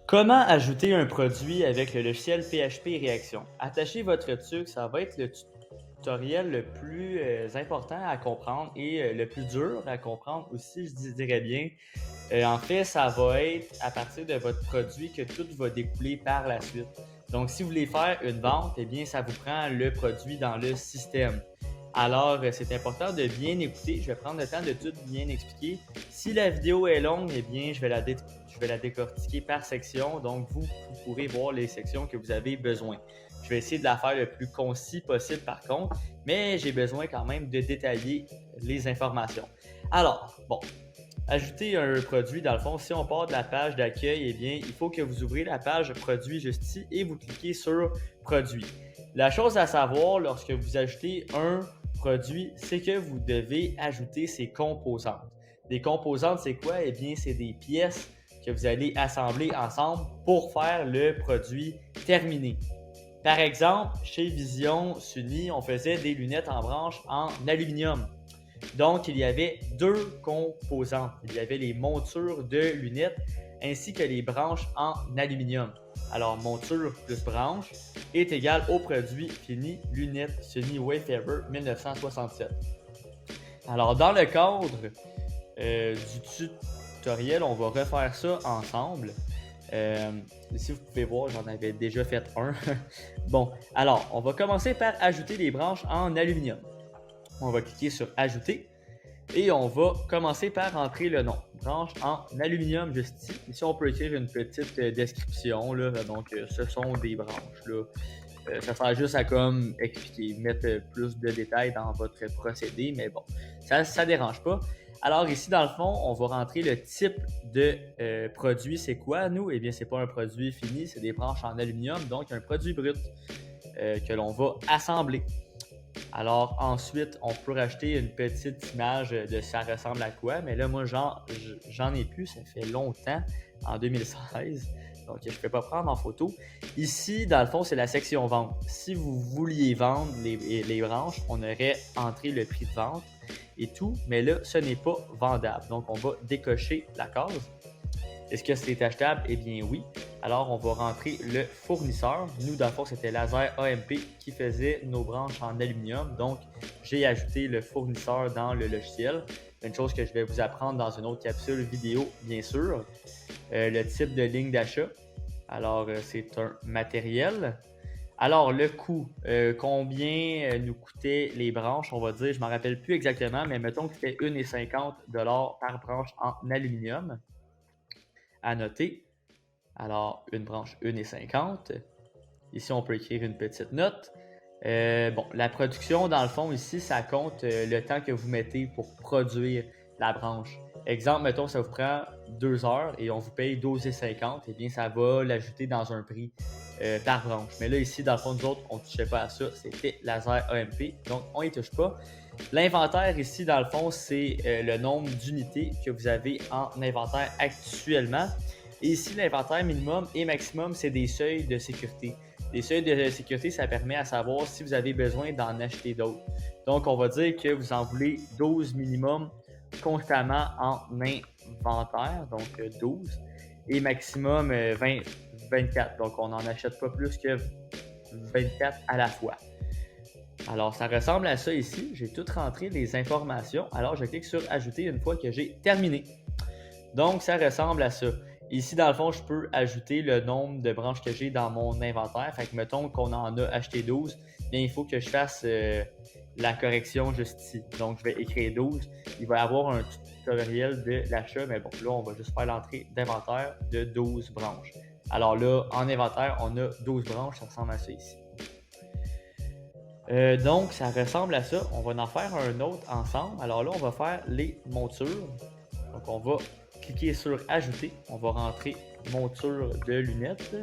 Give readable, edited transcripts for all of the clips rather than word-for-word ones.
Comment ajouter un produit avec le logiciel PHP Réaction? Attachez votre truc, ça va être le tutoriel le plus important à comprendre et le plus dur à comprendre aussi, je dirais bien. En fait, ça va être à partir de votre produit que tout va découler par la suite. Donc, si vous voulez faire une vente, eh bien, ça vous prend le produit dans le système. Alors, c'est important de bien écouter. Je vais prendre le temps de tout bien expliquer. Si la vidéo est longue, eh bien, je vais la décortiquer par section. Donc, vous pourrez voir les sections que vous avez besoin. Je vais essayer de la faire le plus concis possible par contre, mais j'ai besoin quand même de détailler les informations. Alors, bon, ajouter un produit, dans le fond, si on part de la page d'accueil, eh bien, il faut que vous ouvrez la page produit juste ici et vous cliquez sur produit. La chose à savoir lorsque vous ajoutez un produit, c'est que vous devez ajouter ses composantes. Des composantes, c'est quoi? Eh bien, c'est des pièces que vous allez assembler ensemble pour faire le produit terminé. Par exemple, chez Vision Suni, on faisait des lunettes en branche en aluminium. Donc, il y avait deux composants. Il y avait les montures de lunettes ainsi que les branches en aluminium. Alors, monture plus branche est égal au produit fini lunettes Sony Wayfarer 1967. Alors, dans le cadre du tutoriel, on va refaire ça ensemble. Euh, Si vous pouvez voir, j'en avais déjà fait un. Bon, alors, on va commencer par ajouter les branches en aluminium. On va cliquer sur Ajouter et on va commencer par entrer le nom. Branche en aluminium juste ici. Ici, on peut écrire une petite description. Là. Donc, ce sont des branches. Là. Ça sert juste à comme expliquer, mettre plus de détails dans votre procédé, mais bon, ça ne dérange pas. Alors ici, dans le fond, on va rentrer le type de produit. C'est quoi, nous? Eh bien, c'est pas un produit fini, c'est des branches en aluminium, donc un produit brut que l'on va assembler. Alors ensuite, on peut rajouter une petite image de ça ressemble à quoi, mais là, moi, j'en ai plus, ça fait longtemps, en 2016, donc je ne peux pas prendre en photo. Ici, dans le fond, c'est la section vente. Si vous vouliez vendre les branches, on aurait entré le prix de vente et tout, mais là, ce n'est pas vendable. Donc, on va décocher la case. Est-ce que c'est achetable? Eh bien oui. Alors, on va rentrer le fournisseur. Nous, dans le fond, c'était Laser AMP qui faisait nos branches en aluminium. Donc, j'ai ajouté le fournisseur dans le logiciel. Une chose que je vais vous apprendre dans une autre capsule vidéo, bien sûr. Le type de ligne d'achat. Alors, c'est un matériel. Alors, le coût, combien nous coûtaient les branches, on va dire, je ne me rappelle plus exactement, mais mettons que c'était 1,50 $ par branche en aluminium à noter. Alors, une branche 1,50. Ici, on peut écrire une petite note. Bon, la production, dans le fond, ici, ça compte le temps que vous mettez pour produire la branche. Exemple, mettons, ça vous prend 2 heures et on vous paye 12,50. Eh bien, ça va l'ajouter dans un prix par branche. Mais là, ici, dans le fond, nous autres, on ne touchait pas à ça. C'était Laser AMP, donc on n'y touche pas. L'inventaire ici, dans le fond, c'est le nombre d'unités que vous avez en inventaire actuellement. Et ici, l'inventaire minimum et maximum, c'est des seuils de sécurité. Les seuils de sécurité, ça permet à savoir si vous avez besoin d'en acheter d'autres. Donc, on va dire que vous en voulez 12 minimum constamment en inventaire, donc 12, et maximum 24. Donc, on n'en achète pas plus que 24 à la fois. Alors, ça ressemble à ça ici. J'ai tout rentré les informations. Alors, je clique sur Ajouter une fois que j'ai terminé. Donc, ça ressemble à ça. Ici, dans le fond, je peux ajouter le nombre de branches que j'ai dans mon inventaire. Fait que, mettons qu'on en a acheté 12, bien, il faut que je fasse la correction juste ici. Donc, je vais écrire 12. Il va y avoir un tutoriel de l'achat, mais bon, là, on va juste faire l'entrée d'inventaire de 12 branches. Alors là, en inventaire, on a 12 branches, ça ressemble à ça ici. Donc, ça ressemble à ça. On va en faire un autre ensemble. Alors là, on va faire les montures. Donc, on va cliquer sur Ajouter. On va rentrer monture de lunettes.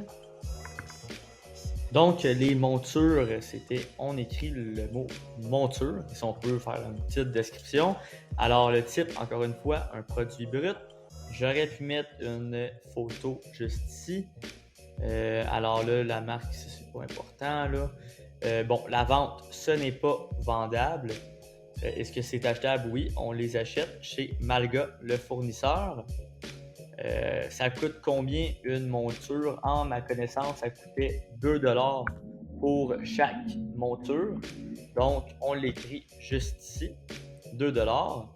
Donc, les montures, c'était, on écrit le mot monture. Si on peut faire une petite description. Alors, le type, encore une fois, un produit brut. J'aurais pu mettre une photo juste ici. Alors là, la marque, c'est pas important. Là. Bon, la vente, ce n'est pas vendable. Est-ce que c'est achetable? Oui, on les achète chez Malga, le fournisseur. Ça coûte combien une monture? En ma connaissance, ça coûtait 2$ pour chaque monture. Donc, on l'écrit juste ici, 2$.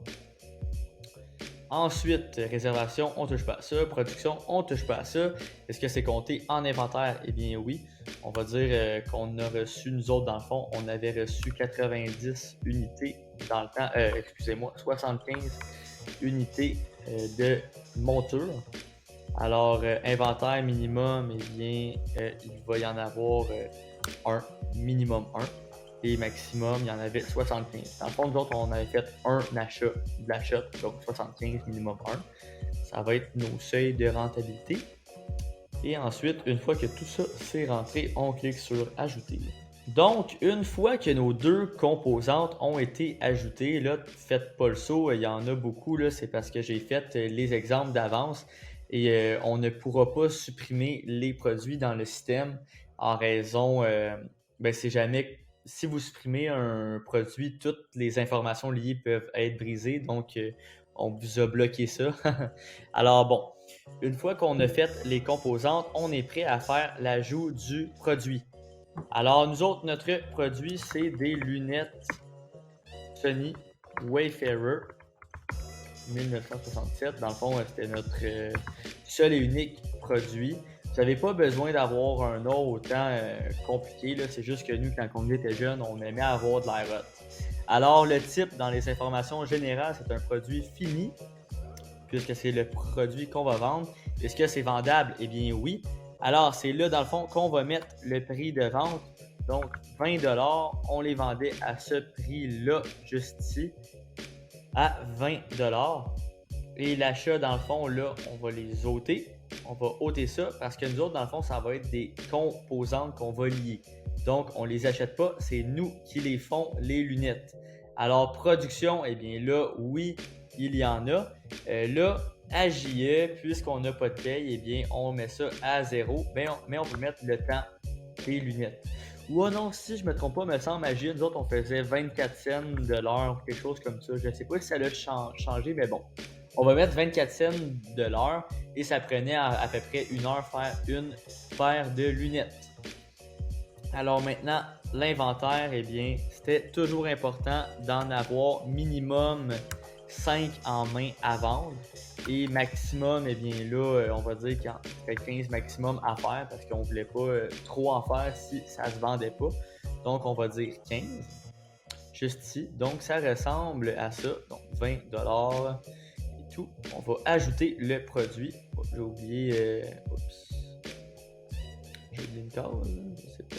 Ensuite, réservation, on ne touche pas à ça. Production, on ne touche pas à ça. Est-ce que c'est compté en inventaire? Eh bien oui. On va dire qu'on a reçu, nous autres, dans le fond, on avait reçu 90 unités dans le temps, 75 unités de monture. Alors, inventaire minimum, eh bien, il va y en avoir minimum 1. Et maximum, il y en avait 75. Dans le fond, nous autres, on avait fait un achat de l'achat, donc 75 minimum 1. Ça va être nos seuils de rentabilité. Et ensuite, une fois que tout ça c'est rentré, on clique sur ajouter. Donc, une fois que nos deux composantes ont été ajoutées, là, faites pas le saut, il y en a beaucoup, là, c'est parce que j'ai fait les exemples d'avance et on ne pourra pas supprimer les produits dans le système en raison, c'est jamais, si vous supprimez un produit, toutes les informations liées peuvent être brisées, donc on vous a bloqué ça. Alors bon, une fois qu'on a fait les composantes, on est prêt à faire l'ajout du produit. Alors, nous autres, notre produit, c'est des lunettes Sony Wayfarer 1967. Dans le fond, c'était notre seul et unique produit. Vous n'avez pas besoin d'avoir un nom autant compliqué. Là. C'est juste que nous, quand on était jeunes, on aimait avoir de l'air hot. Alors, le type, dans les informations générales, c'est un produit fini, puisque c'est le produit qu'on va vendre. Est-ce que c'est vendable? Eh bien, oui. Alors, c'est là, dans le fond, qu'on va mettre le prix de vente. Donc, 20$, on les vendait à ce prix-là, juste ici, à 20$. Et l'achat, dans le fond, là, on va les ôter. On va ôter ça parce que nous autres, dans le fond, ça va être des composantes qu'on va lier. Donc, on ne les achète pas, c'est nous qui les font, les lunettes. Alors, production, eh bien là, oui, il y en a. Là, à JE, puisqu'on n'a pas de paye, eh bien, on met ça à 0, mais on peut mettre le temps des lunettes. Ou non, si je ne me trompe pas, me semble, à JE, nous autres, on faisait 24 cents de l'heure, quelque chose comme ça. Je ne sais pas si ça a changé, mais bon. On va mettre 24 cents de l'heure et ça prenait à peu près 1 heure faire une paire de lunettes. Alors maintenant, l'inventaire, eh bien, c'était toujours important d'en avoir minimum 5 en main à vendre. Et maximum, eh bien là, on va dire qu'il y en a 15 maximum à faire parce qu'on ne voulait pas trop en faire si ça ne se vendait pas. Donc, on va dire 15. Juste ici. Donc, ça ressemble à ça. Donc, 20$ et tout. On va ajouter le produit. Oh, j'ai oublié... J'ai oublié une case, je sais pas.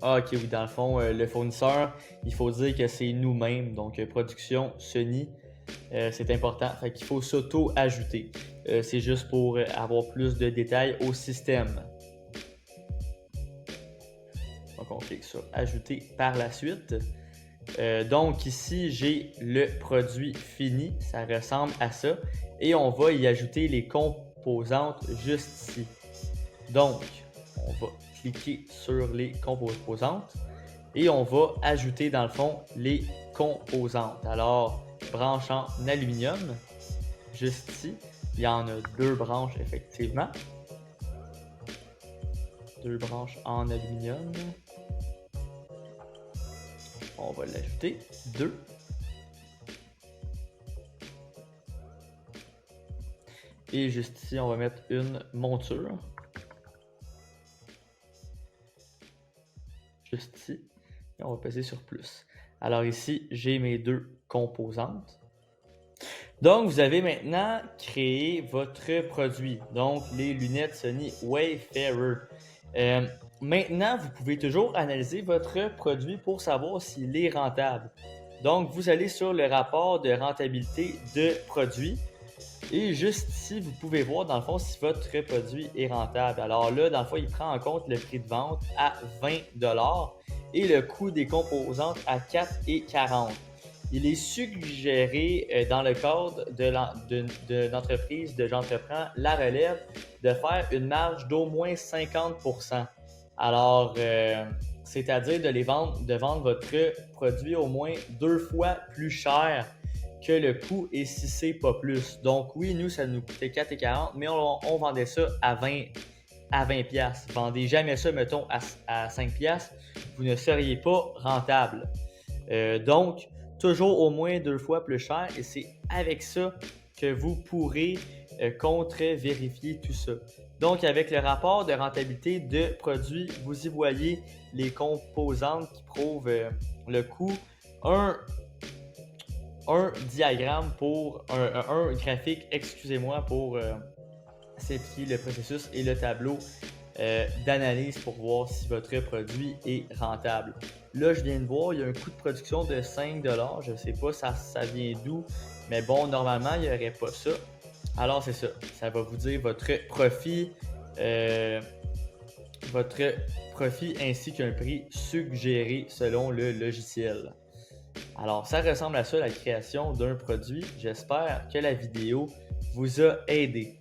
Ah, ok, oui, dans le fond, le fournisseur, il faut dire que c'est nous-mêmes. Donc, production Sony, c'est important. Fait qu'il faut s'auto-ajouter. C'est juste pour avoir plus de détails au système. Donc, on clique sur ajouter par la suite. Donc, ici, j'ai le produit fini. Ça ressemble à ça. Et on va y ajouter les composantes juste ici. Donc, on va cliquer sur les composantes et on va ajouter dans le fond les composantes. Alors, branche en aluminium, juste ici, il y en a 2 branches effectivement. 2 branches en aluminium. On va l'ajouter, 2. Et juste ici, on va mettre une monture. Juste ici, et on va passer sur plus. Alors ici, j'ai mes 2 composantes. Donc, vous avez maintenant créé votre produit, donc les lunettes Sony Wayfarer. Maintenant, vous pouvez toujours analyser votre produit pour savoir s'il est rentable. Donc, vous allez sur le rapport de rentabilité de produit. Et juste ici, vous pouvez voir dans le fond si votre produit est rentable. Alors là, dans le fond, il prend en compte le prix de vente à 20$ et le coût des composantes à 4,40$. Il est suggéré dans le cadre de l'entreprise de J'entreprends la relève de faire une marge d'au moins 50%. Alors, c'est-à-dire de vendre votre produit au moins 2 fois plus cher que le coût est 6C, pas plus. Donc oui, nous, ça nous coûtait 4,40$, mais on vendait ça à 20$. Vendez jamais ça, mettons, à 5$, vous ne seriez pas rentable. Donc, toujours au moins 2 fois plus cher, et c'est avec ça que vous pourrez contre-vérifier tout ça. Donc, avec le rapport de rentabilité de produits, vous y voyez les composantes qui prouvent le coût. Un diagramme pour un graphique, excusez-moi, pour simplifier le processus, et le tableau d'analyse pour voir si votre produit est rentable. Là, je viens de voir, il y a un coût de production de 5$. Je ne sais pas ça vient d'où, mais bon, normalement, il n'y aurait pas ça. Alors, c'est ça. Ça va vous dire votre profit ainsi qu'un prix suggéré selon le logiciel. Alors, ça ressemble à ça, la création d'un produit. J'espère que la vidéo vous a aidé.